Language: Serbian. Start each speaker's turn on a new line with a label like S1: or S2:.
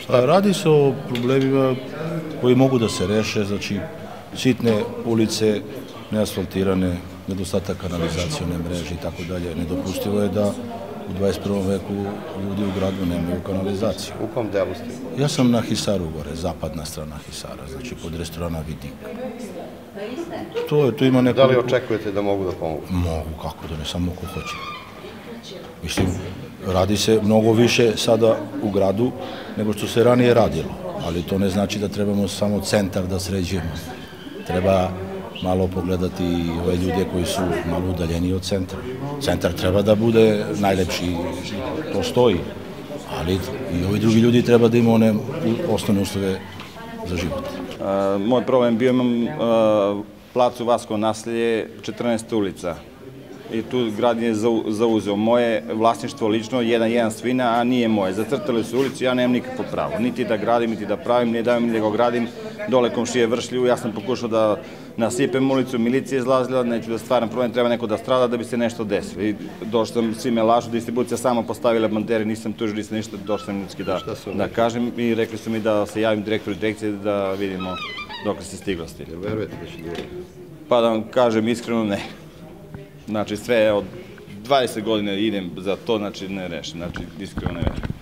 S1: Radi se o problemima koji mogu da se reše, znači sitne ulice, neasfaltirane, nedostatak kanalizacione mreže i tako dalje. Nedopustivo je da u 21. veku ljudi u gradu nemaju kanalizaciju.
S2: U kom delu ste?
S1: Ja sam na Hisaru gore, zapadna strana Hisara, znači pod restorana Vidik. Tu ima neko...
S2: Da li očekujete da mogu da pomogu?
S1: Mogu, kako da ne, samo ko hoće. Mislim, radi se mnogo više sada u gradu nego što se ranije radilo, ali to ne znači da trebamo samo centar da sređujemo. Treba malo pogledati i ove ljude koji su malo udaljeni od centra. Centar treba da bude najlepši, to stoji, ali i ovi drugi ljudi treba da imaju one osnovne uslove za život.
S3: Moj problem bio imam placu Vasko naselje, 14 ulica. I tu grad je zauzeo moje vlasništvo lično, jedan svina, a nije moje. Zacrtali su ulicu, ja nemam nikakvo pravo. Niti da gradim, niti da pravim, ne dajem, niti da ga gradim. Dole komšije Vršlju, ja sam pokušao da nasipem ulicu, milicija je izlazila, neću da stvaram problem, treba neko da strada da bi se nešto desilo. I došao sam, svi me lažu, distribucija sama postavila bandere, nisam tužio, nisam ništa, došao sam ljudski da kažem i rekli su mi da se javim direktoru direkcije da vidimo dok se stiglo s tim.
S2: Verujete da će dobro?
S3: Pa da vam kažem iskreno ne. Znači sve od 20 godina idem za to, znači ne rešim, znači iskreno ne verujem.